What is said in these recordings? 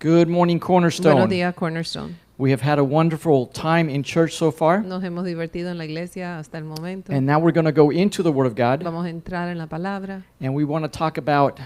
Good morning, Buenos Cornerstone. días, Cornerstone. We have had a wonderful time in church so far, Nos hemos divertido en la iglesia hasta el momento. and now we're going to go into the Word of God, Vamos a entrar en la palabra and we want to talk about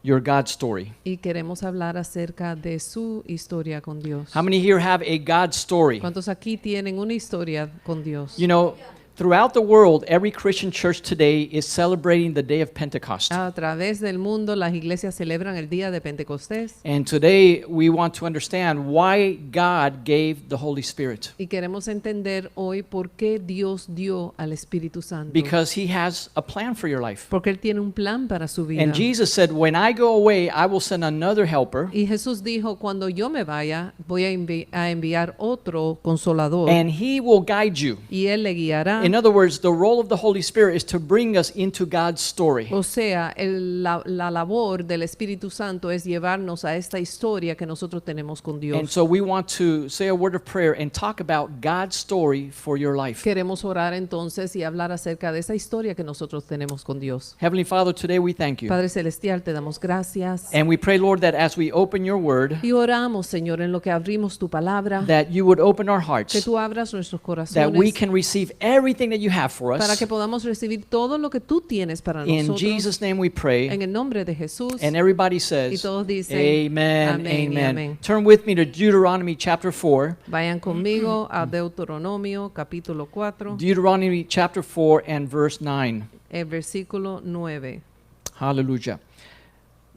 your God story. y queremos hablar acerca de su historia con Dios. How many here have a God story? ¿Cuántos aquí tienen una historia con Dios? You know, throughout the world, every Christian church today is celebrating the day of Pentecost. A través del mundo, las iglesias celebran el día de Pentecostés And today we want to understand why God gave the Holy Spirit. y queremos entender hoy por qué Dios dio al Espíritu Santo. Because He has a plan for your life. Porque Él tiene un plan para su vida. And Jesus said, when I go away, I will send another helper, Y Jesús dijo, cuando yo me vaya, voy a enviar otro consolador and He will guide you. y Él le guiará. In other words, the role of the Holy Spirit is to bring us into God's story. O sea, la labor del Espíritu Santo es llevarnos a esta historia que nosotros tenemos con And Dios. so we want to say a word of prayer and talk about God's story for your life. Queremos orar entonces y hablar acerca de esa historia que nosotros tenemos con Dios. Heavenly Father, today we thank you. Padre Celestial, te damos gracias. And we pray, Lord, that as we open your word, Y oramos, Señor, en lo que abrimos tu palabra, that you would open our que hearts, tú abras nuestros that we corazones can receive everything that you have for para us. que podamos recibir todo lo que tú tienes para In nosotros. Jesus' name we pray. En el nombre de Jesús. And everybody Y says, todos dicen, Amen, amén y amen. amén. Turn with me to Deuteronomy chapter 4. Vayan conmigo a Deuteronomio capítulo 4, Deuteronomy chapter 4 and verse 9. el versículo 9. Hallelujah.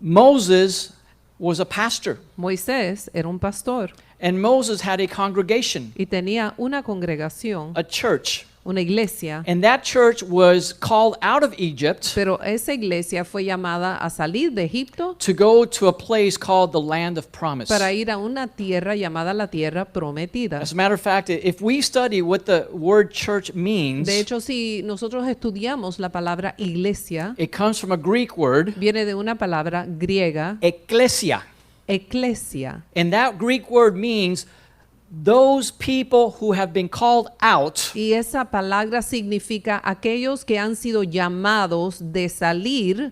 Moses was a pastor, Moisés era un pastor and Moses had a congregation, y tenía una congregación, a church. una iglesia, And that church was called out of Egypt pero esa iglesia fue llamada a salir de Egipto to go to a place called the land of promise. para ir a una tierra llamada la tierra prometida. As a matter of fact, if we study what the word church means, De hecho, si nosotros estudiamos la palabra iglesia, it comes from a Greek word, viene de una palabra griega, ekklesia. eclesia. And that Greek word means those people who have been called out Y esa palabra significa aquellos que han sido llamados de salir,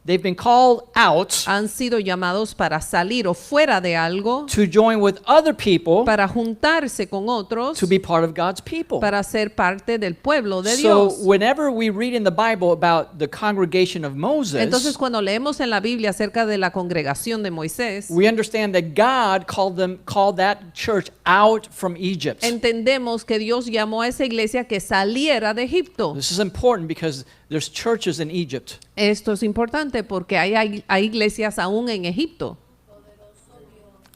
they've been called out han sido llamados para salir o fuera de algo, to join with other people para juntarse con otros, to be part of God's people. para ser parte del pueblo de So Dios. whenever we read in the Bible about the congregation of Entonces, Moses, cuando leemos en la Biblia acerca de la congregación de Moisés, we understand that God called that church out from Egypt. entendemos que Dios llamó a esa iglesia que saliera de Egipto. This is important because there's churches in Egypt. Esto es importante porque hay iglesias aún en Egipto.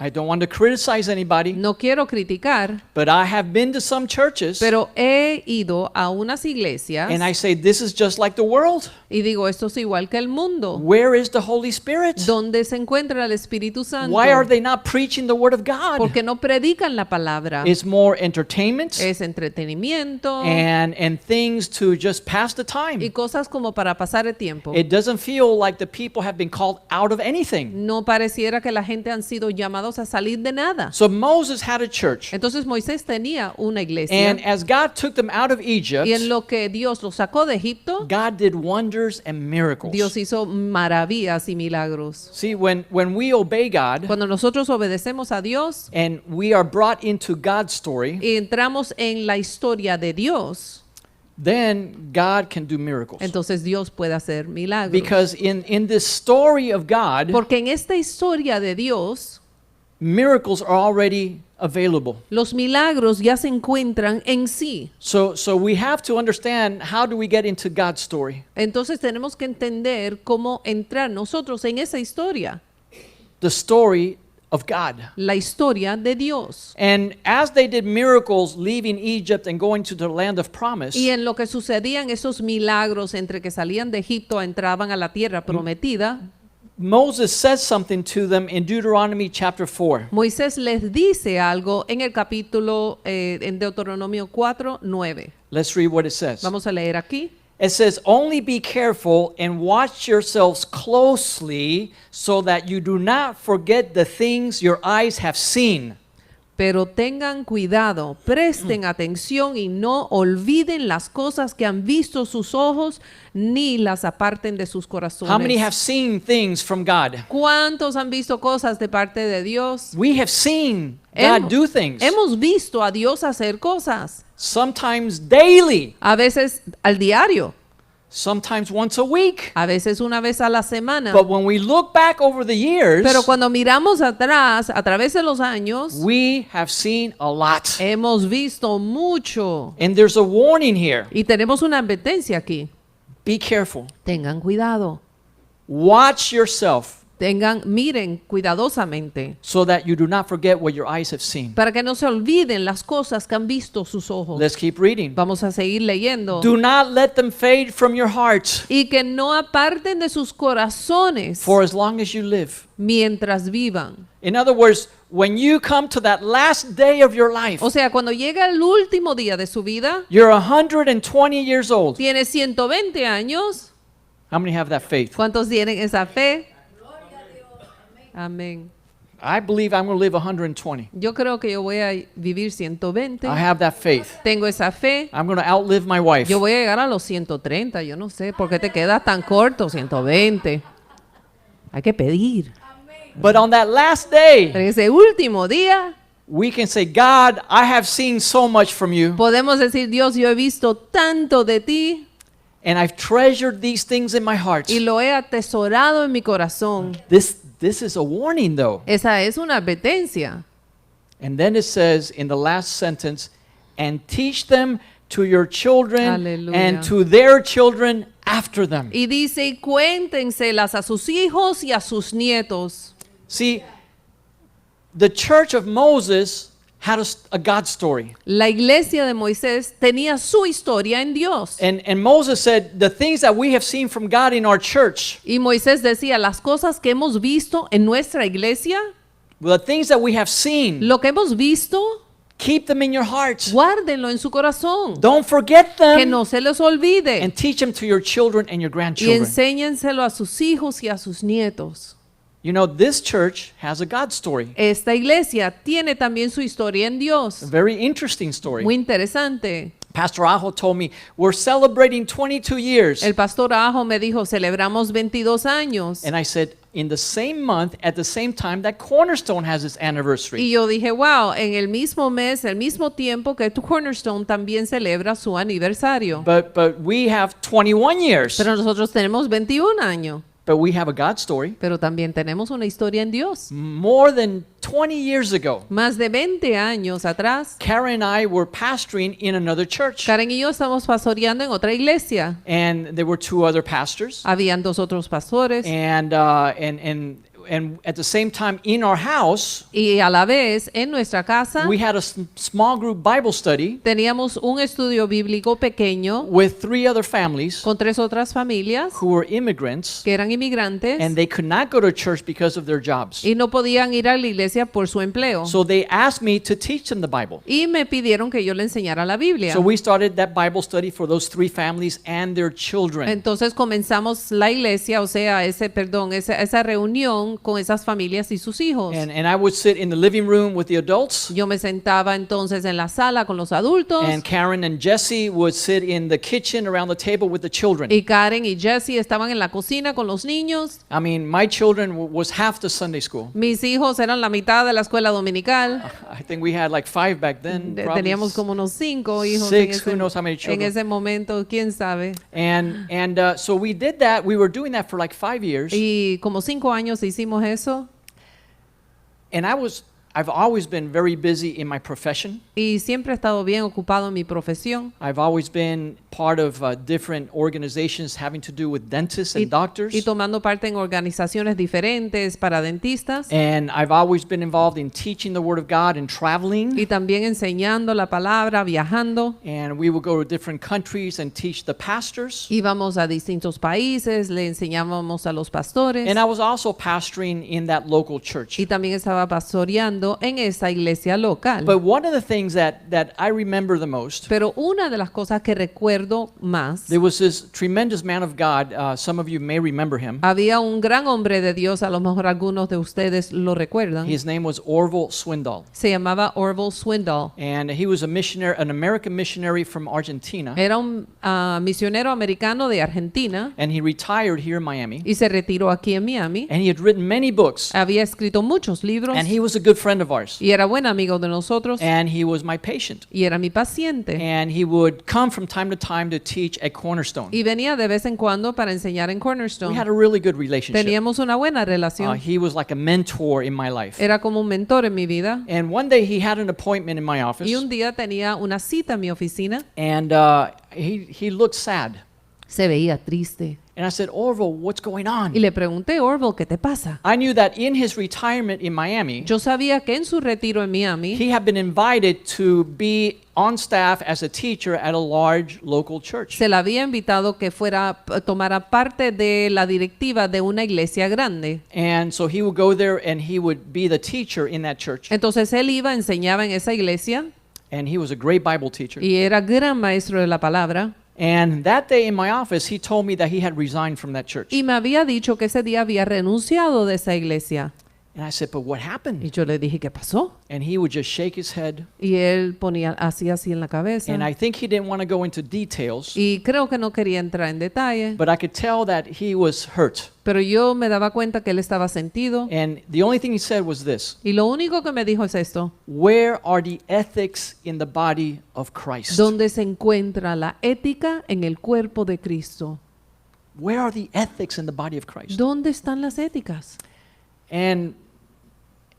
I don't want to criticize anybody, No quiero criticar, but I have been to some churches pero he ido a unas iglesias and I say this is just like the world. y digo, esto es igual que el mundo. Where is the Holy Spirit? ¿Dónde se encuentra el Espíritu Santo? Why are they not preaching the word of God? Porque no predican la palabra. It's more entertainment Es entretenimiento and things to just pass the y time. cosas como para pasar el tiempo. It doesn't feel like the people have been called out of anything. No pareciera que la gente han sido llamados a salir de nada. So Moses had a church, Entonces Moisés tenía una iglesia and as God took them out of Egypt, y en lo que Dios los sacó de Egipto, God did wonders and miracles. Dios hizo maravillas y milagros. See, when we obey God Cuando nosotros obedecemos a Dios and we are brought into God's story, y entramos en la historia de Dios, then God can do miracles. entonces Dios puede hacer milagros. Because in this story of God, Porque en esta historia de Dios, miracles are already available. los milagros ya se encuentran en sí. So we have to understand, how do we get into God's story? Entonces tenemos que entender cómo entrar nosotros en esa historia, The story of God. la historia de Dios. And as they did miracles leaving Egypt and going to the land of promise, Y en lo que sucedían esos milagros entre que salían de Egipto entraban a la tierra prometida, Moses says something to them in Deuteronomy chapter 4. Moisés les dice algo en el capítulo, en Deuteronomio 4, 9. Let's read what it says. Vamos a leer aquí. It says, only be careful and watch yourselves closely so that you do not forget the things your eyes have seen. Pero tengan cuidado, presten atención y no olviden las cosas que han visto sus ojos, ni las aparten de sus How many have corazones. seen things from God? ¿Cuántos han visto cosas de parte de Dios? We have seen God do things. Hemos visto a Dios hacer cosas, Sometimes daily, a veces al diario, sometimes once a week. a veces una vez a la semana. But when we look back over the years, Pero cuando miramos atrás, a través de los años, we have seen a lot. hemos visto mucho. And there's a warning here. Y tenemos una advertencia aquí. Be careful. Tengan cuidado. Watch yourself Miren cuidadosamente so that you do not forget what your eyes have seen. para que no se olviden las cosas que han visto sus ojos. Let's keep reading. Vamos a seguir leyendo. Do not let them fade from your heart Y que no aparten de sus corazones for as long as you live. mientras vivan. In other words, when you come to that last day of your life, O sea, cuando llega el último día de su vida, you're 120 years old. tiene 120 años. How many have that faith? ¿Cuántos tienen esa fe? Amén. I believe I'm going to live 120. Yo creo que yo voy a vivir 120. I have that faith. Tengo esa fe. I'm going to outlive my wife. Yo voy a llegar a los 130. Yo no sé por qué te quedas tan corto, 120. Hay que pedir. But on that last day, Pero ese último día we can say, God, I have seen so much from you, podemos decir, Dios, yo he visto tanto de ti and I've treasured these things in my heart. y lo he atesorado en mi corazón. This is a warning, though. Esa es una advertencia. And then it says in the last sentence, and teach them to your children Aleluya. and to their children after them. Y dice, y cuéntenselas a sus hijos y a sus nietos. See, the church of Moses had a God story. La iglesia de Moisés tenía su historia en Dios. And Moses said, the things that we have seen from God in our church, Y Moisés decía, las cosas que hemos visto en nuestra iglesia, the things that we have seen, lo que hemos visto, keep them in your hearts. guárdenlo en su corazón. Don't forget Que them. no se les olvide. And teach them to your children and your Y grandchildren. enséñenselo a sus hijos y a sus nietos. You know, this church has a God story. Esta iglesia tiene también su historia en A Dios. very interesting story. Muy interesante. Pastor Ajo told me, we're celebrating 22 years. El pastor Ajo me dijo, celebramos 22 años. And I said, in the same month, at the same time, that Cornerstone has its anniversary. Y yo dije, wow, en el mismo mes, el mismo tiempo que tu Cornerstone también celebra su aniversario. But we have 21 years. Pero nosotros tenemos 21 años. But we have a God story. Pero también tenemos una historia en Dios. More than 20 years ago, Más de 20 años atrás, Karen and I were pastoring in another church. Karen y yo estamos pastoreando en otra iglesia. And there were two other pastors. Habían dos otros pastores. And at the same time, in our house, Y a la vez, en nuestra casa, we had a small group Bible study teníamos un estudio bíblico pequeño with 3 other families con 3 otras familias who were immigrants, que eran inmigrantes and they could not go to church because of their jobs. y no podían ir a la iglesia por su empleo. So they asked me to teach them the Bible. Y me pidieron que yo le enseñara la Biblia. So we started that Bible study for those 3 families and their children. Entonces comenzamos la iglesia, o sea, esa reunión con esas familias y sus hijos. And I would sit in the living room with the adults, Yo me sentaba entonces en la sala con los adultos and Karen and Jesse would sit in the kitchen around the table with the children. y Karen y Jesse estaban en la cocina con los niños. I mean, my children was half the Sunday school. Mis hijos eran la mitad de la escuela dominical. I think we had like 5 back then. probably. Teníamos como unos 5 hijos 6, who knows how many en children. ese momento, quién sabe. And so we did that. We were doing that for like 5 years. Y como 5 años hicimos eso. And I've always been very busy in my profession. Y siempre he estado bien ocupado en mi profesión. I've always been part of different organizations having to do with dentists and doctors. Y tomando parte en organizaciones diferentes para dentistas. And I've always been involved in teaching the Word of God and traveling. Y también enseñando la palabra, viajando. And we would go to different countries and teach the pastors. Íbamos a distintos países, le enseñábamos a los pastores. And I was also pastoring in that local church. Y también estaba pastoreando enseñando en esa iglesia local. But one of the things that I remember the most, Pero una de las cosas que recuerdo más, there was this tremendous man of God. Some of you may remember him. había un gran hombre de Dios, a lo mejor algunos de ustedes lo recuerdan. His name was Orville Swindoll. Se llamaba Orville Swindoll. And he was a missionary, an American missionary from Argentina. Era un misionero americano de Argentina And he retired here in Miami. y se retiró aquí en Miami. And he had written many books. Había escrito muchos libros And he was a good friend of ours. y era buen amigo de nosotros And he was my patient. y era mi paciente. And he would come from time to time to teach at Cornerstone. Y venía de vez en cuando para enseñar en We Cornerstone. had a really good relationship. Teníamos una buena relación. He was like a mentor in my life. Era como un mentor en mi vida. And one day he had an appointment in my office. Y un día tenía una cita en mi oficina. And he looked sad. Se veía triste. And I said, Orville, what's going on? Y le pregunté, Orville, ¿qué te pasa? I knew that in his retirement in Miami, Yo sabía que en su retiro en Miami, he had been invited to be on staff as a teacher at a large local church. se le había invitado que tomara parte de la directiva de una iglesia grande. And so he would go there and he would be the teacher in that church. Entonces él iba, enseñaba en esa iglesia And he was a great Bible teacher. y era gran maestro de la palabra. And that day in my office, he told me that he had resigned from that church. Y me había dicho que ese día había renunciado de esa iglesia. And I said, but what Y happened? yo le dije, ¿qué pasó? And he would just shake his head. Y él hacía así en la cabeza. And I think he didn't want to go into details, Y creo que no quería entrar en detalle. but I could tell that he was hurt. Pero yo me daba cuenta que él estaba sentido. And the only thing he said was this: Y lo único que me dijo es esto. where are the ethics in the body of Christ? ¿Dónde se encuentra la ética en el cuerpo de Cristo? Where are the ethics in the body of Christ? ¿Dónde están las éticas?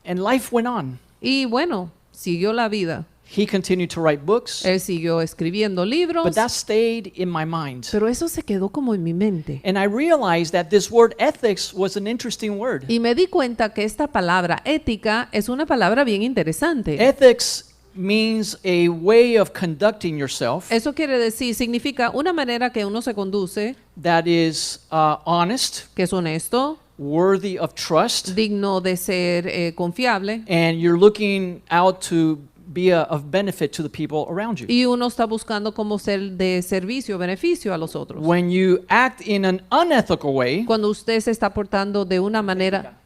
And life went on. Y bueno, siguió la vida. He continued to write books, Él siguió escribiendo libros. but that stayed in my mind. Pero eso se quedó como en mi mente. And I realized that this word ethics was an interesting word. Y me di cuenta que esta palabra ética es una palabra bien interesante. Ethics means a way of conducting yourself Eso quiere decir, significa una manera que uno se conduce, that is honest, que es honesto, worthy of trust, digno de ser confiable, and you're looking out to be of benefit to the people around you. y uno está buscando cómo ser de servicio, beneficio a los otros. When you act in an unethical way, Cuando usted se está portando de una manera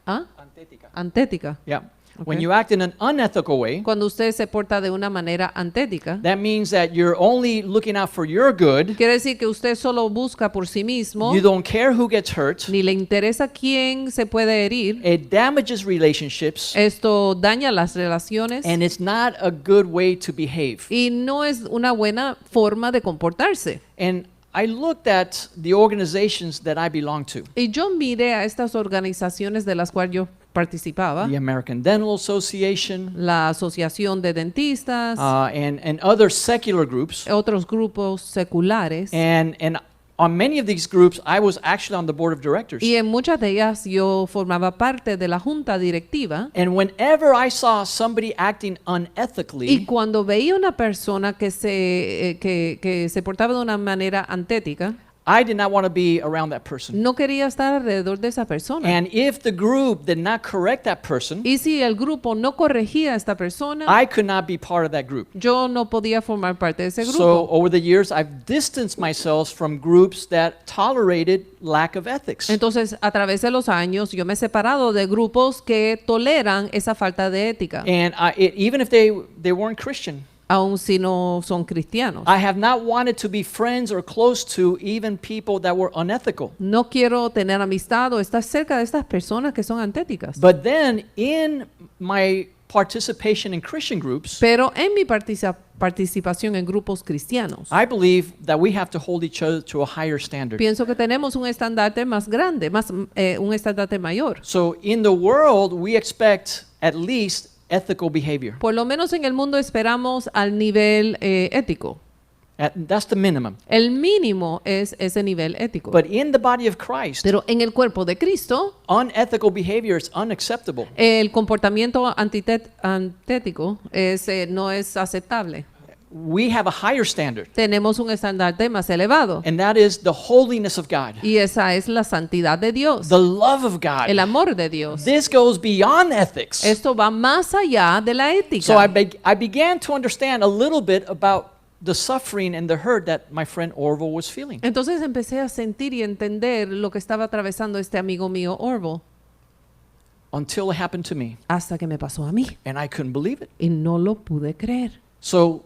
antética, yeah. When Okay. you act in an unethical way, cuando usted se porta de una manera antética, that means that you're only looking out for your good. quiere decir que usted solo busca por sí mismo, You don't care who gets hurt. ni le interesa quién se puede herir. It damages relationships, Esto daña las relaciones and it's not a good way to behave. y no es una buena forma de comportarse. And I looked at the organizations that I belong to. Y yo miré a estas organizaciones de las cuales yo participaba, The American Dental Association, la Asociación de Dentistas, and other secular groups. otros grupos seculares. And on many of these groups, I was actually on the board of directors. Y en muchas de ellas yo formaba parte de la junta directiva. And whenever I saw somebody acting Y unethically, cuando veía una persona que se portaba de una manera antética, I did not want to be around that person. no quería estar alrededor de esa persona. And if the group did not correct that person, Y si el grupo no corregía a esta persona, I could not be part of that group. yo no podía formar parte de ese So grupo. over the years, I've distanced myself from groups that tolerated lack of ethics. Entonces, a través de los años, yo me he separado de grupos que toleran esa falta de ética, And even if they weren't Christian, aun si no son cristianos. I have not wanted to be friends or close to even people that were unethical. No quiero tener amistad o estar cerca de estas personas que son antéticas. But then in my participation in Christian groups, Pero en mi participación en grupos cristianos, I believe that we have to hold each other to a higher standard. pienso que tenemos un estandarte más grande, un estandarte mayor. So in the world, we expect at least ethical behavior. Por lo menos en el mundo esperamos al nivel ético. That's the minimum. El mínimo es ese nivel ético. But in the body of Christ, Pero en el cuerpo de Cristo, unethical behavior is unacceptable. el comportamiento antético no es aceptable. we have a higher standard, tenemos un estandarte más elevado. and that is the holiness of God, Y esa es la santidad de Dios, the love of God. el amor de Dios. This goes beyond ethics. Esto va más allá de la So I ética. began to understand a little bit about the suffering and the hurt that my friend Orville was feeling. Entonces empecé a sentir y entender lo que estaba atravesando este amigo mío, Orville, Until it happened to me, hasta que me pasó a mí. and I couldn't believe it. Y no lo pude creer. So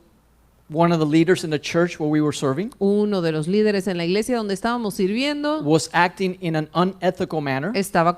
one of the leaders in the church where we were serving Uno de los líderes en la iglesia donde estábamos sirviendo was acting in an unethical manner. estaba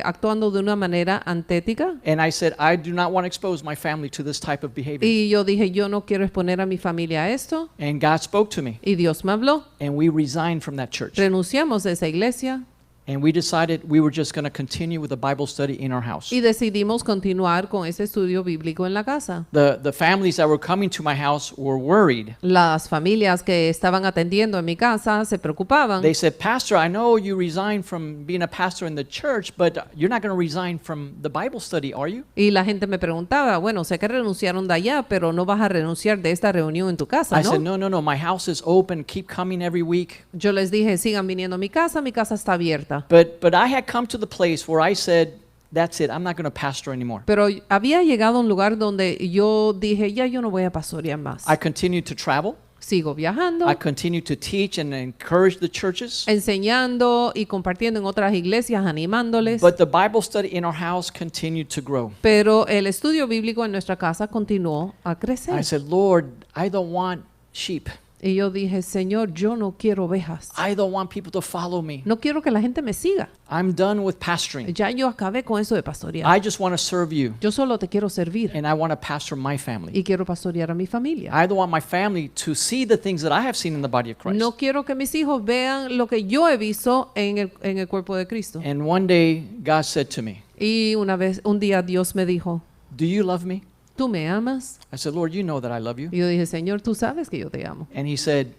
actuando de una manera antética. And I said, I do not want to expose my family to this type of behavior. Y yo dije, yo no quiero exponer a mi familia a esto. And God spoke to me, Y Dios me habló. and we resigned from that church. Renunciamos de esa iglesia And we decided we were just going to continue with the Bible study in our house. y decidimos continuar con ese estudio bíblico en la casa. The families that were coming to my house were worried. Las familias que estaban atendiendo en mi casa se preocupaban. They said, Pastor, I know you resigned from being a pastor in the church, but you're not going to resign from the Bible study, are you? Y la gente me preguntaba, bueno, sé que renunciaron de allá, pero no vas a renunciar de esta reunión en tu casa, I said, ¿no? no, my house is open. Keep coming every week. Yo les dije, sigan viniendo a mi casa está abierta. But I had come to the place where I said, that's it. I'm not going to pastor anymore. Pero había llegado a un lugar donde yo dije, ya yo no voy a pastorear más. I continued to travel. Sigo viajando, I continued to teach and encourage the churches. enseñando y compartiendo en otras iglesias, animándoles. But the Bible study in our house continued to grow. Pero el estudio bíblico en nuestra casa continuó a I crecer. said, Lord, I don't want sheep. Y yo dije, Señor, yo no quiero ovejas. I don't want people to follow me. No quiero que la gente me siga. I'm done with pastoring. Ya yo acabé con eso de pastorear. I just want to serve you, Yo solo te quiero servir and I want to pastor my family. y quiero pastorear a mi familia. I don't want my family to see the things that I have seen in the body of Christ. No quiero que mis hijos vean lo que yo he visto en el cuerpo de Cristo. And one day, God said to me, Y un día Dios me dijo, do you love me? ¿tú me amas? I said, Lord, you know that I love you. Y yo dije, Señor, tú sabes que yo te amo. And he said,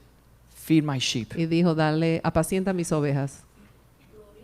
feed my sheep. Y dijo, dale, apacienta mis ovejas.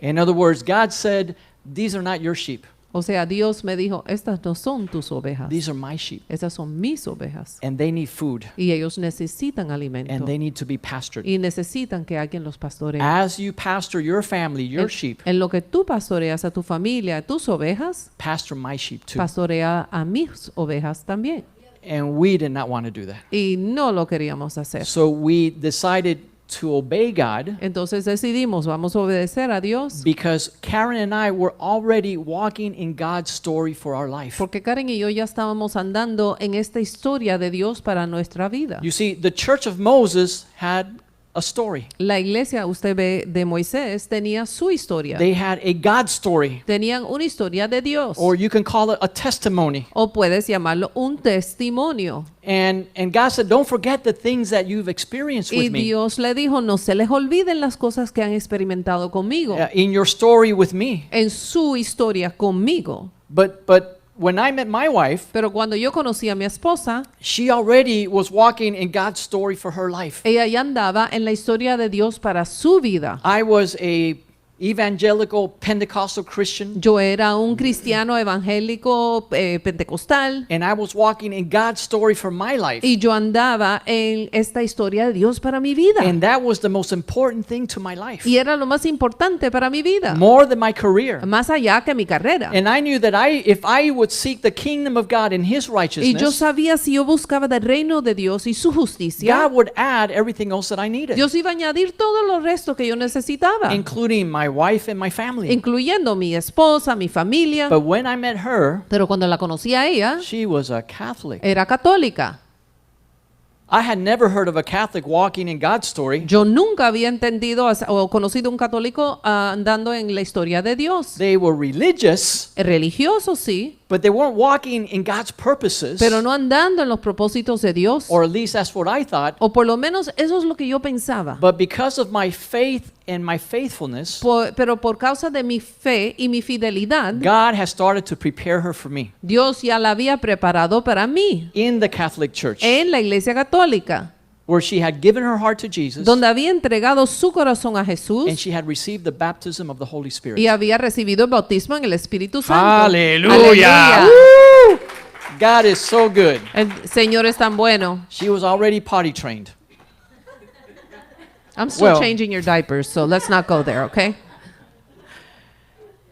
In other words, God said, these are not your sheep. O sea, Dios me dijo, estas no son tus ovejas. These are my sheep. Estas son mis ovejas. And they need food. Y ellos necesitan alimento. And they need to be pastored. Y necesitan que alguien los pastoree. As you pastor your family, your sheep, En lo que tú pastoreas a tu familia, a tus ovejas, pastor my sheep too. pastorea a mis ovejas también. And we did not want to do that. Y no lo queríamos hacer. So we decided to obey God Entonces decidimos, vamos a obedecer a Dios. because Karen and I were already walking in God's story for our life. Porque Karen y yo ya estábamos andando en esta historia de Dios para nuestra vida. You see, the church of Moses had a story. La iglesia, usted ve, de Moisés tenía su historia. They had a God story, Tenían una historia de Dios. or you can call it a testimony. O puedes llamarlo un testimonio. And God said, don't forget the things that you've experienced Y with me. Dios le dijo, no se les olviden las cosas que han experimentado conmigo. In your story with me. En su historia conmigo. But when I met my wife, Pero cuando yo conocí a mi esposa, she already was walking in God's story for her life. ella ya andaba en la historia de Dios para su vida. I was a evangelical Pentecostal Christian, Yo era un cristiano evangélico pentecostal and I was walking in God's story for my life. y yo andaba en esta historia de Dios para mi vida. And that was the most important thing to my life, Y era lo más importante para mi vida, more than my career. más allá que mi carrera. And I knew that if I would seek the kingdom of God and His Y yo righteousness, sabía si yo buscaba del reino de Dios y su justicia, God would add everything else that I needed, Dios iba a añadir todo lo resto que yo necesitaba, including my wife and my family. incluyendo mi esposa, mi familia. But when I met her, Pero cuando la conocí a ella, she was a Catholic. era católica. I had never heard of a Catholic walking in God's story. Yo nunca había entendido o conocido un católico andando en la historia de Dios. They were religious, Religioso sí, but they weren't walking in God's purposes, pero no andando en los propósitos de Dios. or at least that's what I thought. O por lo menos eso es lo que yo pensaba. But because of my faith and my faithfulness, Pero por causa de mi fe y mi fidelidad, God has started to prepare her for me Dios ya la había preparado para mí in the Catholic Church, en la iglesia católica, where she had given her heart to Jesus donde había entregado su corazón a and Jesús she had received the baptism of the Holy Spirit. y había recibido el bautismo en el Espíritu Santo. Aleluya. Aleluya. Woo! God is so good. El Señor es tan bueno. She was already potty trained. I'm still Well- changing your diapers, so let's not go there, okay?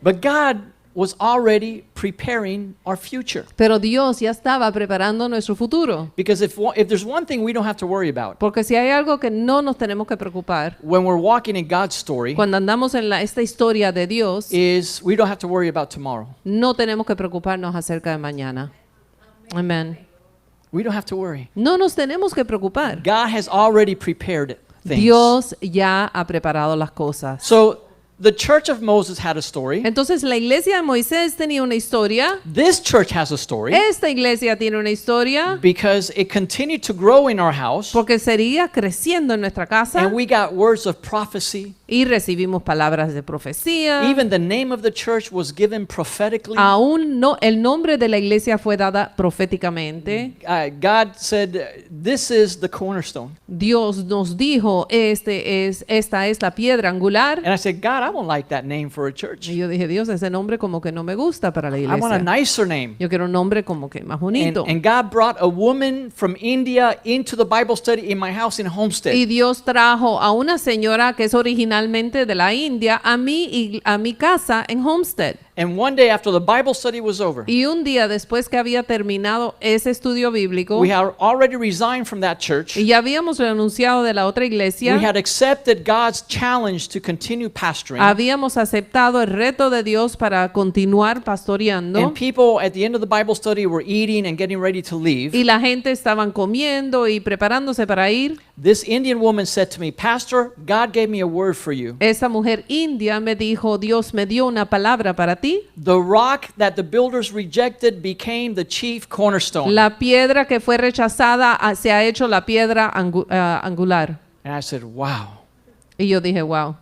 But God was already preparing our future. Pero Dios ya estaba preparando nuestro futuro. Because if there's one thing we don't have to worry about Porque si hay algo que no nos tenemos que preocupar when we're walking in God's story, cuando andamos en esta historia de Dios, is we don't have to worry about tomorrow. no tenemos que preocuparnos acerca de mañana. Amén. We don't have to worry. No nos tenemos que preocupar. God has already prepared things. Dios ya ha preparado las cosas. So the church of Moses had a story. Entonces la iglesia de Moisés tenía una historia. This church has a story Esta iglesia tiene una historia because it continued to grow in our house. porque seguía creciendo en nuestra casa And we got words of prophecy. y recibimos palabras de profecía. Even the name of the church was given prophetically. Aún no, el nombre de la iglesia fue dada proféticamente. God said, "This is the cornerstone." Dios nos dijo, esta es la piedra angular. And I said, "God, I don't like that name for a church. Y yo dije, Dios, ese nombre como que no me gusta para la I want a iglesia. nicer name." Yo quiero un nombre como que más And, bonito. and God brought a woman from India into the Bible study in my house in Homestead. Y Dios trajo a una señora que es originalmente de la India a mí y a mi casa en Homestead. And one day after the Bible study was over, Y un día después que había terminado ese estudio bíblico we had already resigned from that church. y ya habíamos renunciado de la otra We iglesia, had accepted God's challenge to continue pastoring. habíamos aceptado el reto de Dios para continuar pastoreando And people at the end of the Bible study were eating and getting ready to leave. y la gente estaban comiendo y preparándose para ir. This Indian woman said to me, "Pastor, God gave me a word for you. Esa mujer india me dijo, Dios me dio una palabra para ti. The rock that the builders rejected became the chief cornerstone." La piedra que fue rechazada se ha hecho la piedra angular. And I said, "Wow, Y yo dije, wow.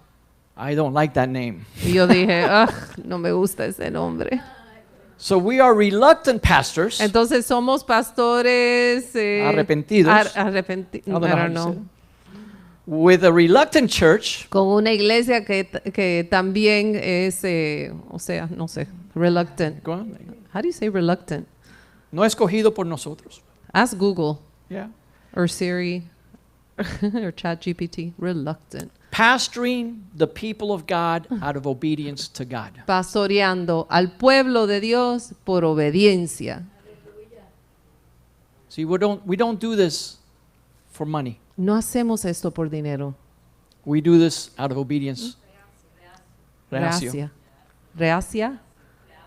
I don't like that name." Y yo dije, no me gusta ese nombre. So we are reluctant pastors. Entonces somos pastores Arrepentidos. I I don't know don't how to know. say it. With a reluctant church, Con una iglesia que también es, o sea, no sé, reluctant. go on. How do you say reluctant? No escogido por nosotros. Ask Google Yeah. or Siri or ChatGPT. Reluctant. Pastoring the people of God out of obedience to God. Pastoreando al pueblo de Dios por obediencia. See, we don't do this for money. No hacemos esto por dinero. We do this out of obedience. Reacio. Gracia. Reacia.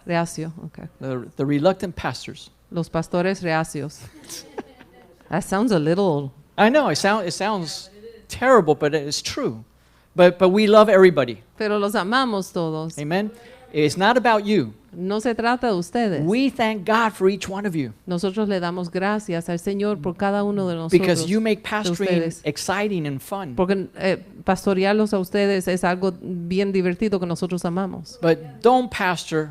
Reacio. Okay. The reluctant pastors. Los pastores reacios. That sounds a little. I know it sounds terrible, but it's true. But we love everybody. Pero los amamos todos. Amen. It's not about you. No se trata de ustedes. We thank God for each one of you Nosotros le damos gracias al Señor por cada uno de nosotros. because you make de pastoring ustedes. exciting and fun. Porque pastorearlos a ustedes es algo bien divertido que nosotros amamos. But don't pastor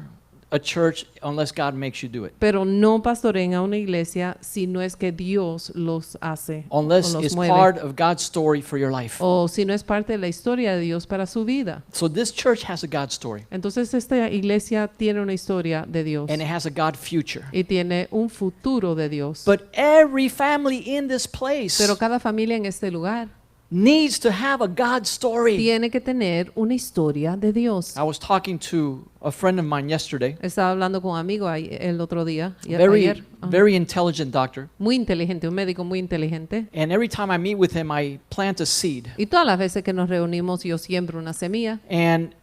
a church unless God makes you do it. Pero no pastoreen a una iglesia si no es que Dios los hace Unless o los it's mueve. part of God's story for your life. O si no es parte de la historia de Dios para su vida. So this church has a God story Entonces esta iglesia tiene una historia de Dios and it has a God future. y tiene un futuro de Dios. But every family in this place Pero cada familia en este lugar needs to have a God story. tiene que tener una historia de Dios. I was talking to a friend of mine yesterday, Estaba hablando con un amigo el otro día, very ayer. Ajá. very intelligent doctor. Muy inteligente, un médico muy inteligente. And every time I meet with him, I plant a seed. Y todas las veces que nos reunimos yo siembro una semilla. And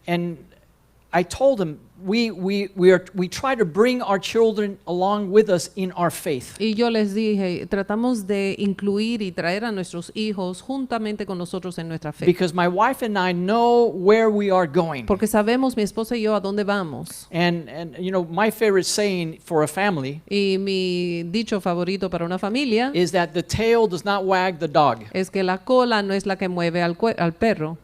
I told him we try to bring our children along with us in our faith. Y yo les dije, tratamos de incluir y traer a nuestros hijos juntamente con nosotros en nuestra fe. Because my wife and I know where we are going. Porque sabemos, mi esposa y yo, a dónde vamos. And you know, my favorite saying for a family Y mi dicho favorito para una familia is that the tail does not wag the dog. es que la cola no es la que mueve al perro.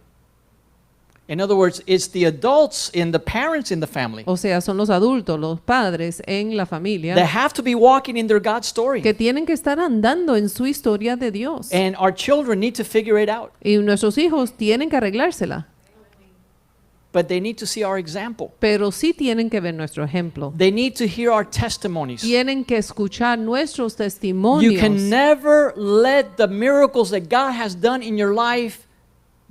In other words, it's the adults and the parents in the family O sea, son los adultos, los padres en la familia that have to be walking in their God story. que tienen que estar andando en su historia de Dios. And our children need to figure it out. Y nuestros hijos tienen que arreglársela. but they need to see our example. pero sí tienen que ver nuestro ejemplo. They need to hear our testimonies. Tienen que escuchar nuestros You testimonios. can never let the miracles that God has done in your life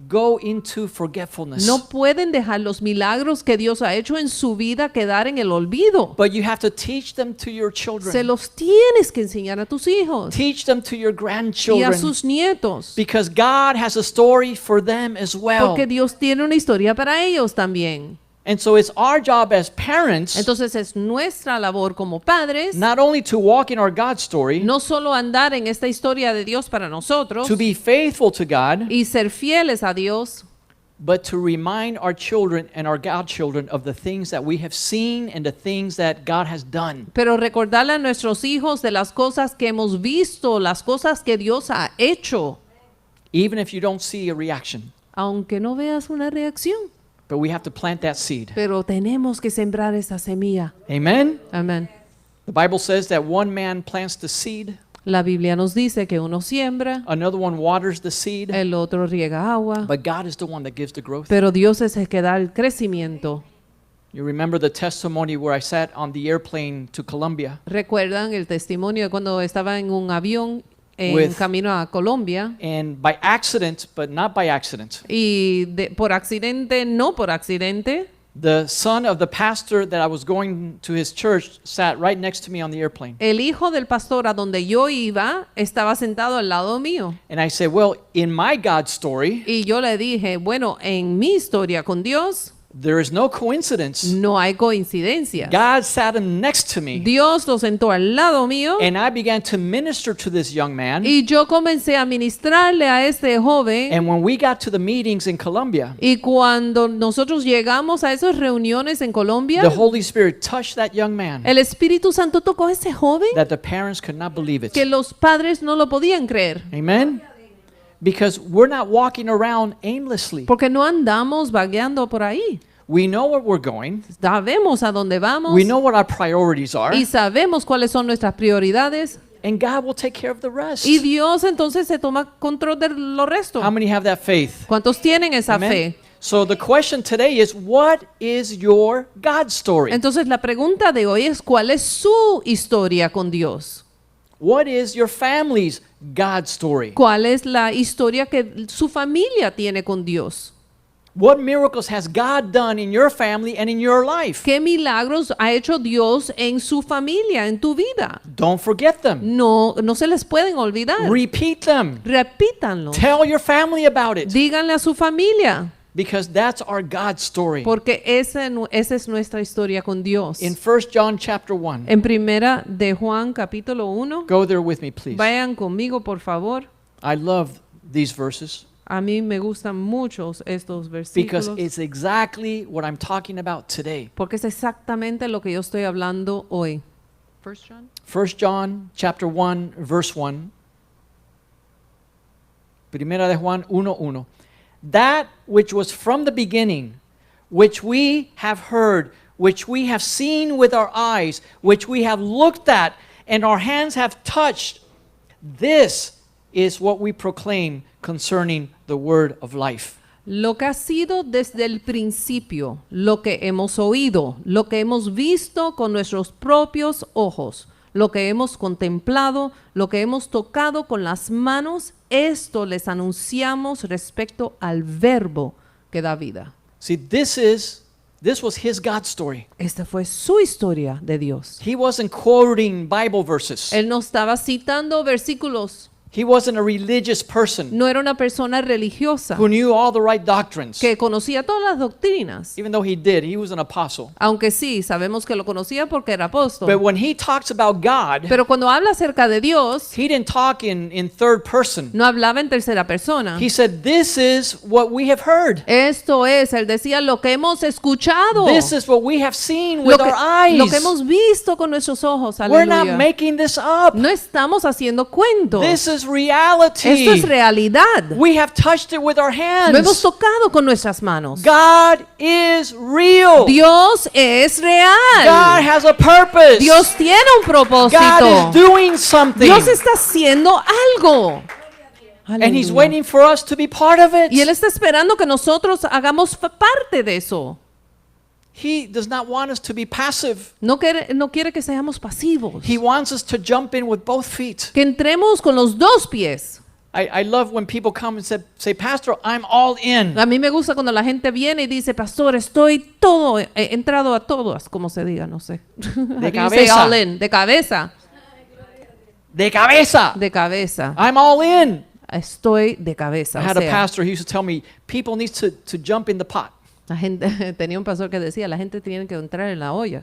go into forgetfulness. No pueden dejar los milagros que Dios ha hecho en su vida quedar en el olvido. But you have to teach them to your Se children. los tienes que enseñar a tus hijos Teach them to your y a grandchildren. sus nietos. Because God has a story for them as well. Porque Dios tiene una historia para ellos también. And so it's our job as parents Entonces es nuestra labor como padres not only to walk in our God story, no solo andar en esta historia de Dios para nosotros to be faithful to God, y ser fieles a Dios, but to remind our children and our godchildren of the things that we have seen and the things that God has done. pero recordarle a nuestros hijos de las cosas que hemos visto, las cosas que Dios ha hecho, Even if you don't see a reaction. aunque no veas una reacción. But we have to plant that seed. Pero tenemos que sembrar esa semilla. Amen? Amén. The Bible says that one man plants the seed, La Biblia nos dice que uno siembra, another one waters the seed, el otro riega agua, but God is the one that gives the growth. pero Dios es el que da el crecimiento. You remember the testimony where I sat on the airplane to Colombia ¿Recuerdan el testimonio de cuando estaba en un avión en With- camino a Colombia? and by accident, but not by accident, Y por accidente, no por accidente, the son of the pastor that I was going to his church sat right next to me on the airplane. el hijo del pastor a donde yo iba estaba sentado al lado mío. And I said, well, in my God story, Y yo le dije, bueno, en mi historia con Dios there is no coincidence. no hay coincidencia. God sat him next to me, Dios lo sentó al lado mío and I began to minister to this young man. y yo comencé a ministrarle a este joven. And when we got to the meetings in Colombia, Y cuando nosotros llegamos a esas reuniones en Colombia, the Holy Spirit touched that young man el Espíritu Santo tocó a ese joven that the parents could not believe it. que los padres no lo podían creer. Amen? Because we're not walking around aimlessly. Porque no andamos vagueando por ahí. We know where we're going. Sabemos a dónde vamos We know what our priorities are. y sabemos cuáles son nuestras prioridades. And God will take care of the rest. Y Dios entonces se toma control de lo resto. How many have that faith? ¿Cuántos tienen esa Amen? fe? So the question today is, what is your God story? Entonces la pregunta de hoy es, ¿cuál es su historia con Dios? What is your family's God story? ¿Cuál es la historia que su familia tiene con Dios? What miracles has God done in your family and in your life? ¿Qué milagros ha hecho Dios en su familia, en tu vida? Don't forget them. No se les pueden olvidar. Repeat them. Repítanlo. Tell your family about it. Díganle a su familia, Because that's our God story. porque esa es nuestra historia con Dios. In 1 John chapter 1. En primera de Juan capítulo 1, Go there with me, please. vayan conmigo por favor. I love these verses A mí me gustan mucho estos because versículos it's exactly what I'm talking about today. porque es exactamente lo que yo estoy hablando hoy. 1 John chapter 1 verse 1. Primera de Juan 1:1. That which was from the beginning, which we have heard, which we have seen with our eyes, which we have looked at, and our hands have touched, this is what we proclaim concerning the word of life. Lo que ha sido desde el principio, lo que hemos oído, lo que hemos visto con nuestros propios ojos, lo que hemos contemplado, lo que hemos tocado con las manos, esto les anunciamos respecto al verbo que da vida. See, this was his God story. Esta fue su historia de Dios. He wasn't quoting Bible verses. Él no estaba citando versículos, He wasn't a religious person no era una persona religiosa who knew all the right doctrines. que conocía todas las doctrinas. Even though he did, he was an apostle. Aunque sí, sabemos que lo conocía porque era apóstol. But when he talks about God, Pero cuando habla acerca de Dios, he didn't talk in third person. no hablaba en tercera persona. He said, this is what we have heard. Esto es, él decía, lo que hemos escuchado, This is what we have seen lo with que, our eyes. lo que hemos visto con nuestros ojos. We're not Aleluya. making this up. No estamos haciendo cuentos. This is reality. Esto es realidad. We have touched it with our Lo hemos hands. tocado con nuestras manos. God is real. Dios es God real. has a purpose. Dios tiene un God propósito. is doing something. Dios está haciendo algo. And He's Aleluya. waiting for us to be part of Y Él it. está esperando que nosotros hagamos parte de eso. He does not want us to be passive. No quiere que seamos pasivos. He wants us to jump in with both feet. Que entremos con los dos pies. I love when people come and say, Pastor, I'm all in. A mí me gusta cuando la gente viene y dice, pastor, estoy todo, he entrado a todas, como se diga, no sé. How do you say cabeza. all in? De cabeza. De cabeza. De cabeza. I'm all in. Estoy de cabeza. I O had a sea, pastor, he used to tell me, people need to jump in the pot. la gente, tenía un pastor que decía, la gente tiene que entrar en la olla.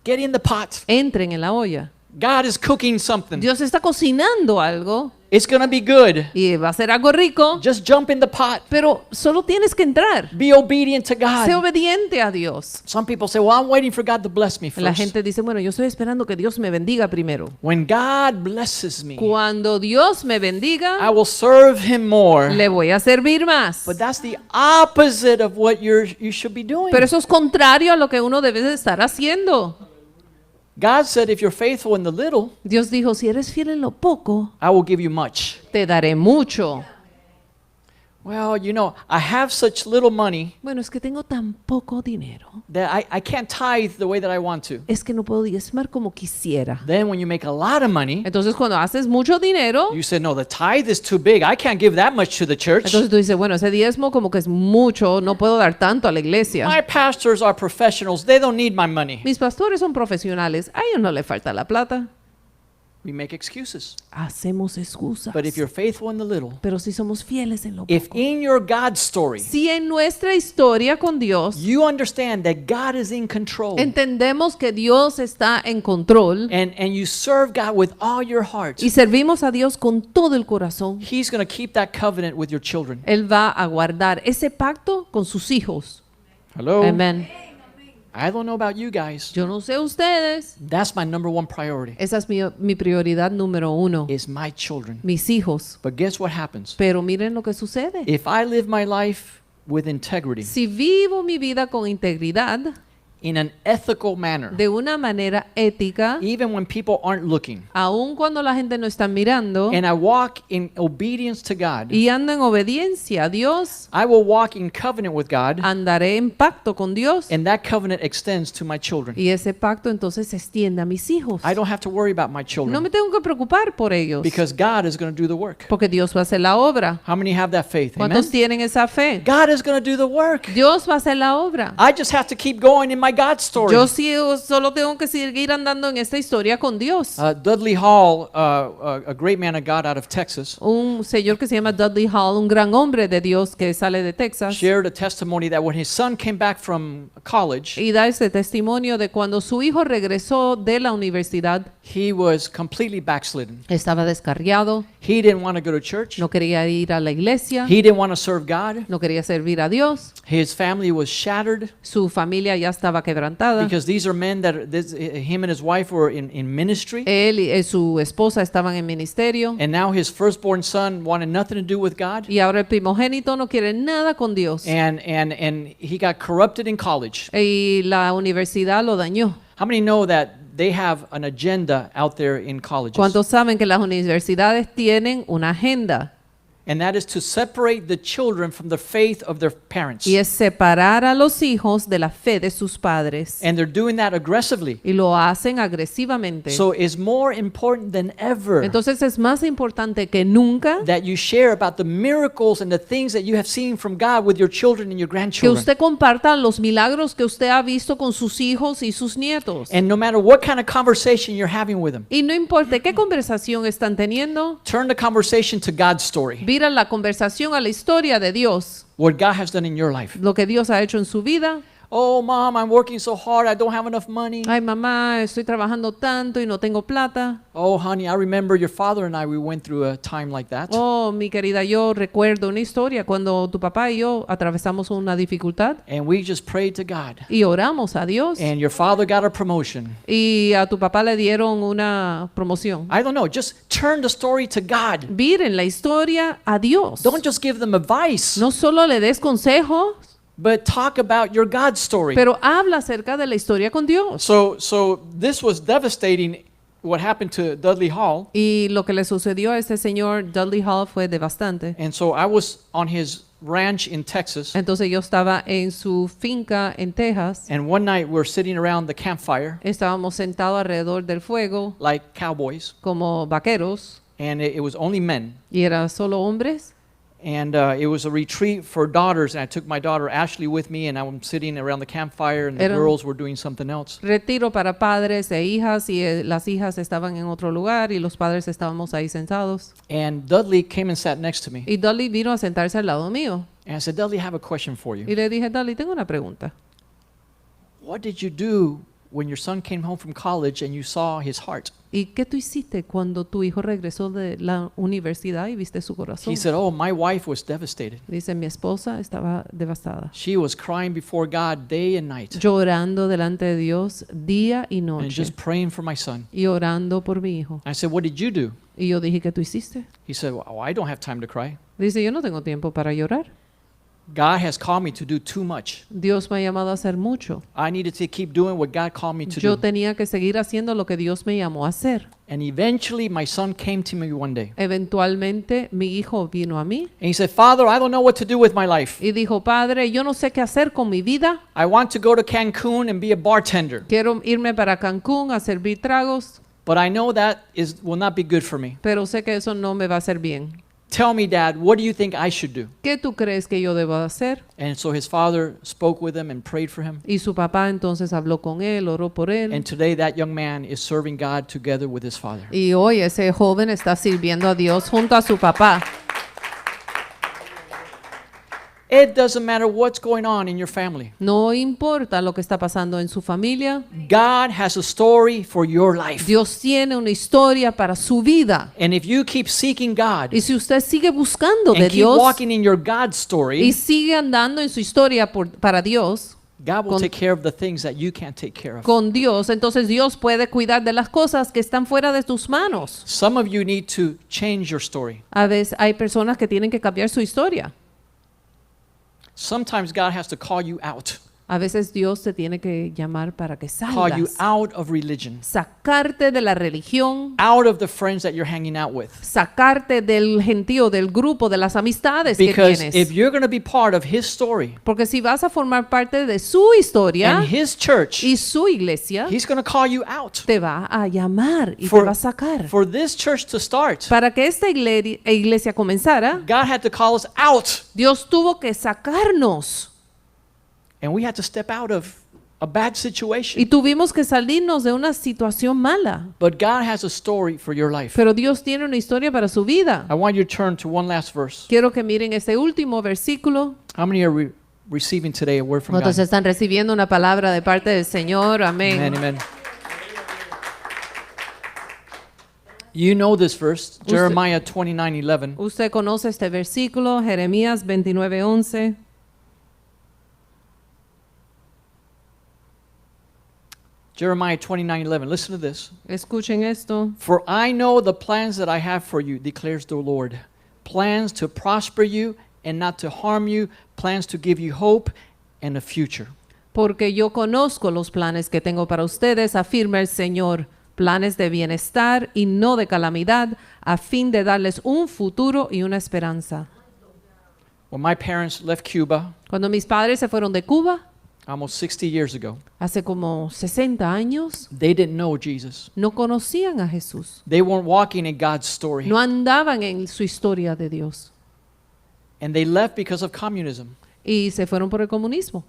Get in the pot. Entren en la olla. God is cooking something. Dios está cocinando algo It's going to be good. y va a ser algo rico, Just jump in the pot. pero solo tienes que entrar. Be obedient to Sé God. obediente a Dios. Some people say, well, I'm waiting for God to bless me La first. gente dice, bueno, yo estoy esperando que Dios me bendiga primero. When God blesses me, Cuando Dios me I bendiga, will serve Him more. le voy a servir más. But that's the opposite of what you should be doing. Pero eso es contrario a lo que uno debe de estar haciendo. God said, if you're faithful in the little, Dios dijo, si eres fiel en lo poco, I will give you much. te daré mucho. Well, I have such little money Bueno, es que tengo tan poco dinero. that I can't tithe the way that I want to. Es que no puedo diezmar como quisiera. Then when you make a lot of money, Entonces, cuando haces mucho dinero, you say, no, the tithe is too big. I can't give that much to the church. entonces tú dices, bueno, ese diezmo como que es mucho, no puedo dar tanto a la iglesia. My pastors are professionals. They don't need my money. Mis pastores son profesionales, a ellos no le falta la plata. We make excuses. Hacemos excusas. But if you're faithful in the little, Pero si somos fieles en lo if poco. in your God story, Si en nuestra historia con Dios you understand that God is in control entendemos que Dios está en control and you serve God with all your heart, y servimos a Dios con todo el corazón, He's going to keep that covenant with your children. Él va a guardar ese pacto con sus hijos. Hello? Amén. I don't know about you guys. Yo no sé ustedes, That's my number one priority, esa es mi prioridad número uno, is my children. mis hijos. But guess what happens? Pero miren lo que sucede. If I live my life with integrity, Si vivo mi vida con integridad, in an ethical manner, de una manera ética, even when people aren't looking, aun cuando la gente no está mirando, and I walk in obedience to God, y ando en obediencia a Dios, I will walk in covenant with God, andaré en pacto con Dios, and that covenant extends to my children. y ese pacto entonces se extiende a mis hijos. I don't have to worry about my No children me tengo que preocupar por ellos, because God is going to do the work. porque Dios va a hacer la obra. How many have that faith? ¿Cuántos Amen? tienen esa fe? God is going to do the work. Dios va a hacer la obra. I just have to keep going in my God story. Yo sí solo tengo que seguir andando en esta historia con Dios. Dudley Hall, a great man of God out of Texas, Un señor que se llama Dudley Hall, un gran hombre de Dios que sale de Texas, shared a testimony that when his son came back from college, y da ese testimonio de cuando su hijo regresó de la universidad, he was completely backslidden. estaba descarriado, He didn't want to go to church. no quería ir a la iglesia, He didn't want to serve God. no quería servir a Dios, His family was shattered su familia ya estaba quebrantada. because these are men him and his wife were in ministry. Él y su esposa estaban en ministerio And now his firstborn son wanted nothing to do with God. y ahora el primogénito no quiere nada con Dios And he got corrupted in college. y la universidad lo dañó. How many know that they have an agenda out there in colleges? ¿Cuántos saben que las universidades tienen una agenda? And that is to separate the children from the faith of their parents. Y es separar a los hijos de la fe de sus padres. And they're doing that aggressively. Y lo hacen agresivamente. So it's more important than ever Entonces es más importante que nunca that you share about the miracles and the things that you have seen from God with your children and your que grandchildren. usted comparta los milagros que usted ha visto con sus hijos y sus nietos. And no matter what kind of conversation you're having with them, Y no importa qué conversación están teniendo, turn the conversation to God's story, vira la conversación a la historia de Dios, what God has done in your life. lo que Dios ha hecho en su vida. Oh, Mom, I'm working so hard. I don't have enough money. Ay, mamá, estoy trabajando tanto y no tengo plata. Oh, honey, I remember your father and I, we went through a time like that. Oh, mi querida, yo recuerdo una historia cuando tu papá y yo atravesamos una dificultad And we just prayed to God. y oramos a Dios. And your father got a promotion. Y a tu papá le dieron una promoción. I don't know. Just turn the story to God. Miren la historia a Dios. Don't just give them advice, No solo le des consejos, but talk about your God story. pero habla acerca de la historia con Dios. So this was devastating what happened to Dudley Hall. Y lo que le sucedió a este señor Dudley Hall fue devastante. And so I was on his ranch in Texas. Entonces yo estaba en su finca en Texas. And one night we're sitting around the campfire Estábamos sentados alrededor del fuego like cowboys. como vaqueros And it was only men. y eran solo hombres. And it was a retreat for daughters. And I took my daughter Ashley with me. And I'm sitting around the campfire. And the Era- girls were doing something else. Retiro para padres e hijas y las hijas estaban en otro lugar y los padres estábamos ahí sentados. And Dudley came and sat next to me. Y Dudley vino a sentarse al lado mío. And I said, Dudley, I have a question for you. Y le dije, Dudley, tengo una pregunta. What did you do when your son came home from college and you saw his heart? ¿Y qué tú hiciste cuando tu hijo regresó de la universidad y viste su corazón? He said, oh, my wife was devastated. Dice, mi esposa estaba devastada, She was crying before God day and night. llorando delante de Dios día y And noche just praying for my son. y orando por mi hijo. I said, what did you do? Y yo dije, ¿qué tú hiciste? He said, well, I don't have time to cry. Dice, yo no tengo tiempo para llorar. God has called me to do too much. Dios me ha llamado a hacer mucho. I needed to keep doing what God called me to Yo do. tenía que seguir haciendo lo que Dios me llamó a hacer. And eventually my son came to me one day. Eventualmente mi hijo vino a mí And he said, Father, I don't know what to do with my life. y dijo, Padre, yo no sé qué hacer con mi vida. I want to go to Cancun and be a bartender. Quiero irme para Cancún a servir tragos, But I know that will not be good for me. pero sé que eso no me va a hacer bien. Tell me, Dad, what do you think I should do? ¿Qué tú crees que yo debo hacer? And so his father spoke with him and prayed for him. Y su papá entonces habló con él, oró por él. And today that young man is serving God together with his father. Y hoy ese joven está sirviendo a Dios junto a su papá. It doesn't matter what's going on in your family. No importa lo que está pasando en su familia, God has a story for your life. Dios tiene una historia para su vida. And if you keep seeking God Y si usted sigue buscando de and keep Dios walking in your God y story, sigue andando en su historia para Dios, God will con- take care of the things that you can't take care of. con Dios, entonces Dios puede cuidar de las cosas que están fuera de tus manos. Some of you need to change your story. A veces hay personas que tienen que cambiar su historia. Sometimes God has to call you out, A veces Dios te tiene que llamar para que call you salgas, out of religion, sacarte de la religión, out of the friends that you're hanging out with. sacarte del gentío, del grupo, de las amistades que Because if tienes. you're going to be part of His story Porque si vas a formar parte de su historia and His church, y su iglesia, He's going to call you out. te va a llamar y te For- va a sacar. For this church to start, Para que esta iglesia comenzara, God had to call us out, Dios tuvo que sacarnos and we had to step out of a bad y situation. tuvimos que salirnos de una situación mala. But God has a story for your life. Pero Dios tiene una historia para su vida. I want you to turn to one last verse. Quiero que miren este último versículo. How many are receiving today a word from ¿Cuántos God? están recibiendo una palabra de parte del Señor? Amén. Amen, amen. You know this verse, Jeremiah 29:11. Usted conoce este versículo, Jeremías 29:11. Jeremiah 29:11. Listen to this. Escuchen esto. For I know the plans that I have for you, declares the Lord. Plans to prosper you and not to harm you, plans to give you hope and a future. Porque yo conozco los planes que tengo para ustedes, afirma el Señor. Planes de bienestar y no de calamidad, a fin de darles un futuro y una esperanza. When my parents left Cuba Cuando mis padres se fueron de Cuba, almost 60 years ago, hace como 60 años, they didn't know Jesus. no conocían a Jesús. They weren't walking in God's story. No andaban en su historia de Dios. And they left because of communism. Y se fueron por el comunismo.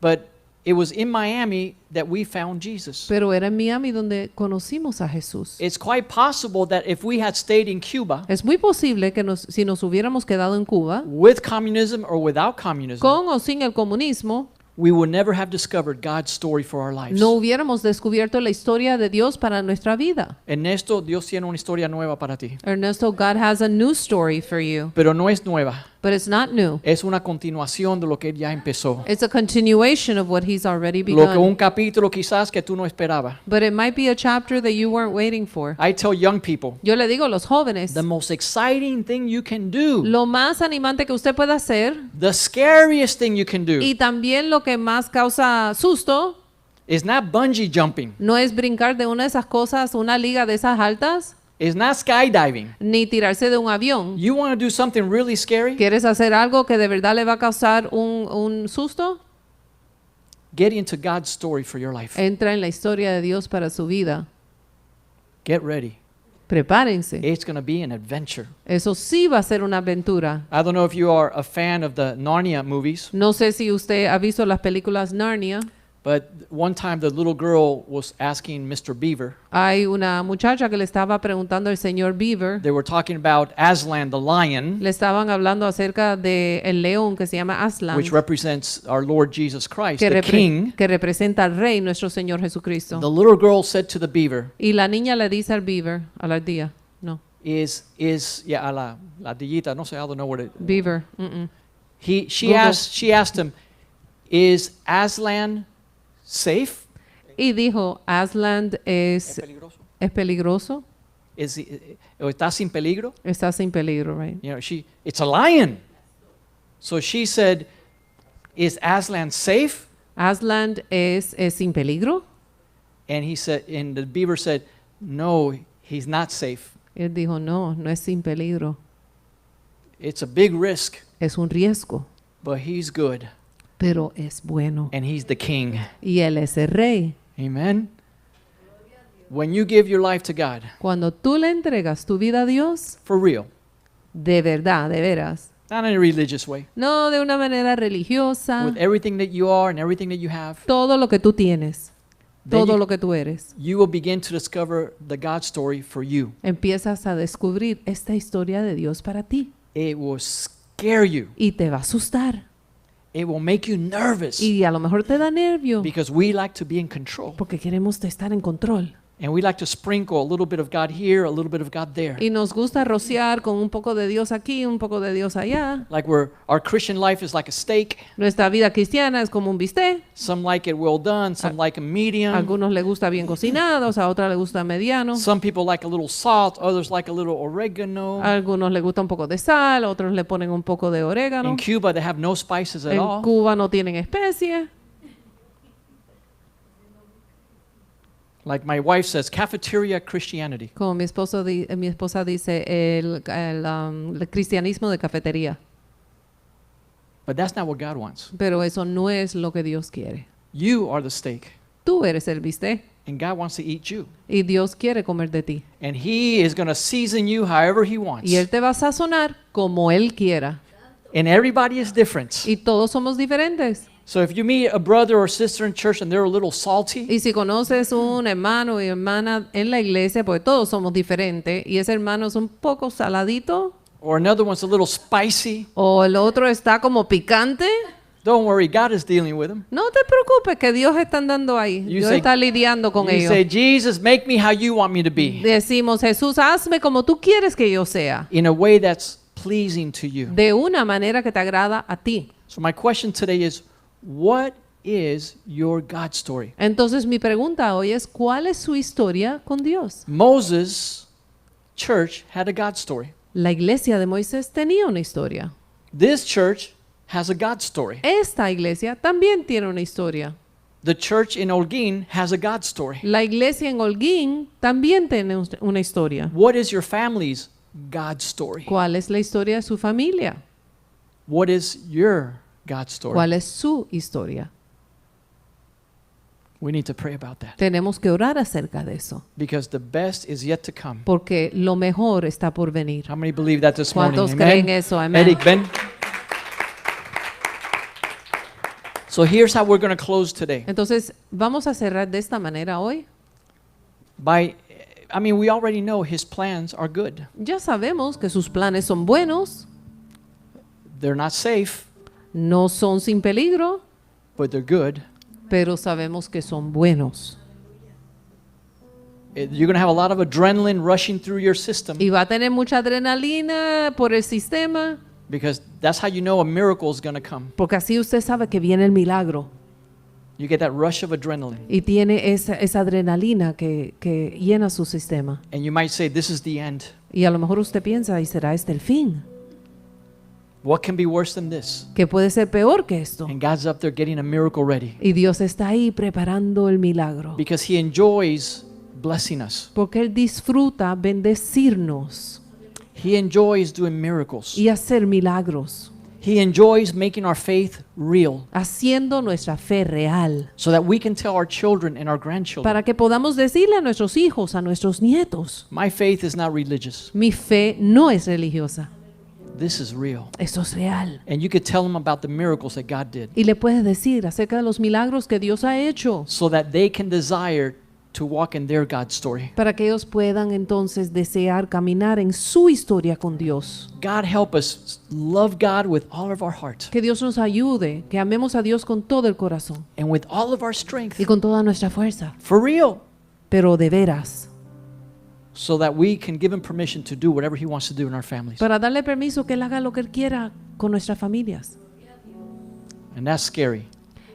But it was in Miami that we found Jesus. Pero era en Miami donde conocimos a Jesús. It's quite possible that if we had stayed in Cuba Es muy posible que si nos hubiéramos quedado en Cuba, with communism or without communism, con o sin el comunismo, we would never have discovered God's story for our lives. no hubiéramos descubierto la historia de Dios para nuestra vida. Ernesto, Dios tiene una historia nueva para ti. Ernesto, God has a new story for you, Pero no es nueva. but it's not new. Es una continuación de lo que él ya empezó. It's a continuation of what he's already Lo que un begun. capítulo quizás que tú no esperabas. But it might be a chapter that you weren't waiting for. I tell young people, Yo le digo a los jóvenes, the most exciting thing you can do, lo más animante que usted pueda hacer the scariest thing you can do, y también lo que más causa susto It's not bungee jumping. No es brincar de una de esas cosas, una liga de esas altas, It's not skydiving. ni tirarse de un avión. You want to do something really scary? ¿Quieres hacer algo que de verdad le va a causar un susto? Get into God's story for your life. Entra en la historia de Dios para su vida. Get ready. Prepárense. It's going to be an adventure. Eso sí va a ser una aventura. I don't know if you are a fan of the Narnia movies, No sé si usted ha visto las películas Narnia. but one time the little girl was asking Mr. Beaver. Hay una muchacha que le estaba preguntando al señor Beaver. They were talking about Aslan the lion, Le estaban hablando acerca de el león que se llama Aslan, which represents our Lord Jesus Christ, que, the king. que representa al rey, nuestro Señor Jesucristo. The little girl said to the beaver, Y la niña le dice al Beaver, a la ardilla, no, yeah, a la ardillita, no sé, I don't know what it. Beaver, She Google. asked him, is Aslan safe? y dijo, Aslan es peligroso, ¿O está sin peligro? está sin peligro, right? You know, it's a lion. So she said, is Aslan safe? Aslan es sin peligro. And the beaver said, no, he's not safe. Él dijo, no, no es sin peligro, It's a big risk, es un riesgo, but he's good, pero es bueno. and he's the king. Y él es el rey. Amen. When you give your life to God, Cuando tú le entregas tu vida a Dios, for real, de verdad, de veras, not in a religious way, no de una manera religiosa, with everything that you are and everything that you have, todo lo que tú tienes, then todo you, lo que tú eres, you will begin to discover the God story for you. empiezas a descubrir esta historia de Dios para ti It will scare you. y te va a asustar It will make you nervous y a lo mejor te da nervio because we like to be in control. porque queremos estar en control And we like to sprinkle a little bit of God here, a little bit of God there. y nos gusta rociar con un poco de Dios aquí, un poco de Dios allá. Like our Christian life is like a steak. Nuestra vida cristiana es como un bistec. Some like it well done, some like a A medium. algunos les gusta bien cocinados, a otros les gusta mediano. Some people like a little salt, others like a little oregano. A algunos les gusta un poco de sal, a otros le ponen un poco de orégano. In Cuba, they have no spices at En all. Cuba no tienen especies. Like my wife says, cafeteria Christianity. Como mi esposa dice, el cristianismo de cafetería. But that's not what God wants. Pero eso no es lo que Dios quiere. You are the steak, Tú eres el bistec and God wants to eat you. y Dios quiere comer de ti. And He is going to season you however He wants. Y Él te va a sazonar como Él quiera. And everybody is different. Y todos somos diferentes. So if you meet a brother or sister in church and they're a little salty, Y si conoces un hermano y hermana en la iglesia, pues todos somos diferentes, y ese hermano es un poco saladito, or another one's a little spicy, o el otro está como picante, don't worry, God is dealing with them. no te preocupes que Dios está andando ahí. You Dios say- está lidiando con You ellos. say, Jesus, make me how you want me to be, Decimos, Jesús, hazme como tú quieres que yo sea, in a way that's pleasing to you. de una manera que te agrada a ti. So my question today is, what is your God story? Entonces mi pregunta hoy es, ¿cuál es su historia con Dios? Moses' church had a God story. La iglesia de Moisés tenía una historia. This church has a God story. Esta iglesia también tiene una historia. The church in Holguín has a God story. La iglesia en Holguín también tiene una historia. What is your family's God story? ¿Cuál es la historia de su familia? What is your God story? ¿Cuál es su historia? We need to pray about that Tenemos que orar acerca de eso, because the best is yet to come. porque lo mejor está por venir. How many believe that this morning? ¿Cuántos Amen? creen eso? Amén. Eric, ven. So here's how we're going to close today. Entonces, vamos a cerrar de esta manera hoy. We already know his plans are good. Ya sabemos que sus planes son buenos, They're not safe, no son sin peligro, but they're good. pero sabemos que son buenos. You're going to have a lot of adrenaline rushing through your system Y va a tener mucha adrenalina por el sistema, because that's how you know a miracle is going to come. porque así usted sabe que viene el milagro. You get that rush of adrenaline. Y tiene esa adrenalina que llena su sistema. And you might say, this is the end. Y a lo mejor usted piensa, ¿y será este el fin? What can be worse than this? ¿Qué puede ser peor que esto? And God's up there getting a miracle ready Y Dios está ahí preparando el milagro. because He enjoys blessing us. Porque Él disfruta bendecirnos He enjoys doing miracles. y hacer milagros, He enjoys making our faith real haciendo nuestra fe real, so that we can tell our children and our grandchildren, para que podamos decirle a nuestros hijos, a nuestros nietos, my faith is not religious. mi fe no es religiosa, This is real. esto es real. And you could tell them about the miracles that God did Y le puedes decir acerca de los milagros que Dios ha hecho, so that they can desire to walk in their God story. para que ellos puedan entonces desear caminar en su historia con Dios. God help us love God with all of our heart Que Dios nos ayude, que amemos a Dios con todo el corazón and with all of our strength. y con toda nuestra fuerza, For real. pero de veras, So that we can give Him permission to do whatever He wants to do in our families. para darle permiso que Él haga lo que Él quiera con nuestras familias. And that's scary.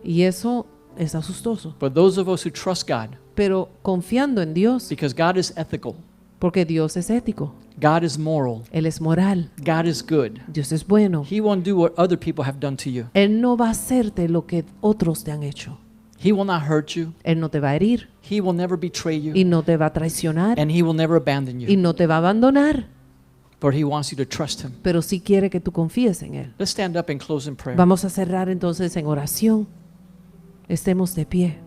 Y eso es asustoso. But those of us who trust God, Pero confiando en Dios, because God is ethical, porque Dios es ético, God is moral, Él es moral, God is good. Dios es bueno. He won't do what other people have done to you. Él no va a hacerte lo que otros te han hecho. He will not hurt you. Él no te va a herir He will never betray y you. no te va a traicionar And He will never abandon y you. no te va a abandonar, But He wants you to trust Him. pero sí quiere que tú confíes en Él. Let's stand up and close in prayer. Vamos a cerrar entonces en oración. Estemos de pie.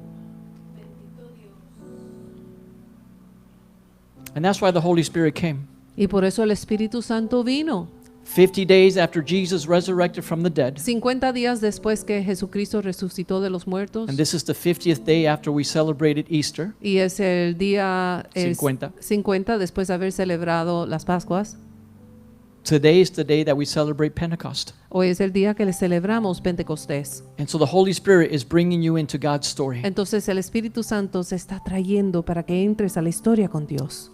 And that's why the Holy Spirit came. Y por eso el Espíritu Santo vino. 50 days after Jesus resurrected from the dead. 50 días después que Jesucristo resucitó de los muertos. And this is the 50th day after we celebrated Easter. Y es el día 50. 50 después de haber celebrado las Pascuas. Today is the day that we celebrate Pentecost. Hoy es el día que le celebramos Pentecostés. And so the Holy Spirit is bringing you into God's story. Entonces el Espíritu Santo se está trayendo para que entres a la historia con Dios.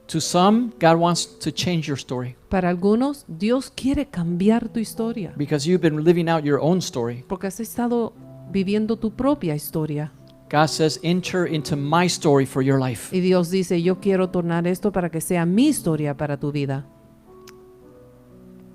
To some, God wants to change your story Para algunos, Dios quiere cambiar tu historia because you've been living out your own story. porque has estado viviendo tu propia historia. God says, enter into my story for your life. Y Dios dice, yo quiero tornar esto para que sea mi historia para tu vida.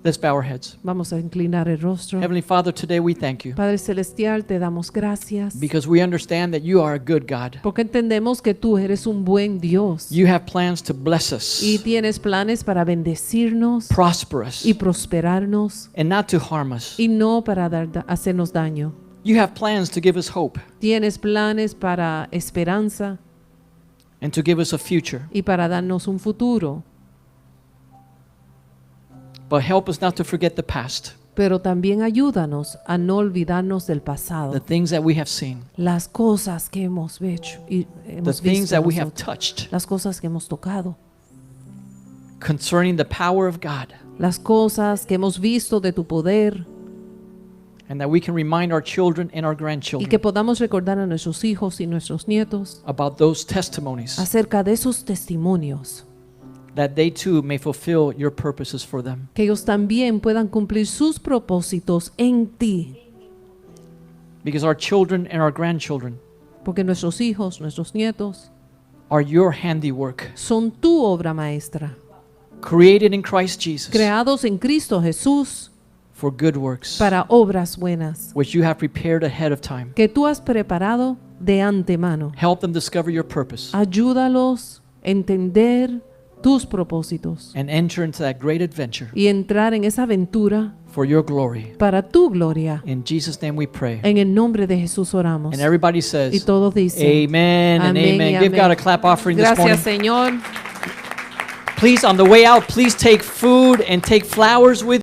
Let's bow our heads. Vamos a inclinar el rostro. Heavenly Father, today we thank you Padre Celestial, te damos gracias because we understand that you are a good God. porque entendemos que tú eres un buen Dios You have plans to bless us, y tienes planes para bendecirnos prosper us, y prosperarnos and not to harm us. y no para hacernos daño. You have plans to give us hope Tienes planes para esperanza and to give us a future. y para darnos un futuro, But help us not to forget the past, pero también ayúdanos a no olvidarnos del the pasado, things that we have seen, las cosas que hemos hecho y the hemos things visto that we have nosotros, touched las cosas que hemos tocado, concerning the power of God, las cosas que hemos visto de tu poder and that we can remind our children and our y que grandchildren podamos recordar a nuestros hijos y nuestros nietos about those testimonies, acerca de esos testimonios, that they too may fulfill your purposes for them. que ellos también puedan cumplir sus propósitos en ti, Because our children and our grandchildren porque nuestros hijos, nuestros nietos are your handiwork, son tu obra maestra, created in Christ Jesus creados en Cristo Jesús for good works, para obras buenas, which you have prepared ahead of time. que tú has preparado de antemano. Help them discover your purpose Ayúdalos a entender tus propósitos and enter into that great adventure y entrar en esa aventura for your glory. para tu gloria. In Jesus' name we pray. En el nombre de Jesús oramos. And everybody Y says, todos dicen, Amen and Amén y amen. Give amén. God a clap offering this morning. Gracias, Señor. Please, on the way out, please take food and take flowers with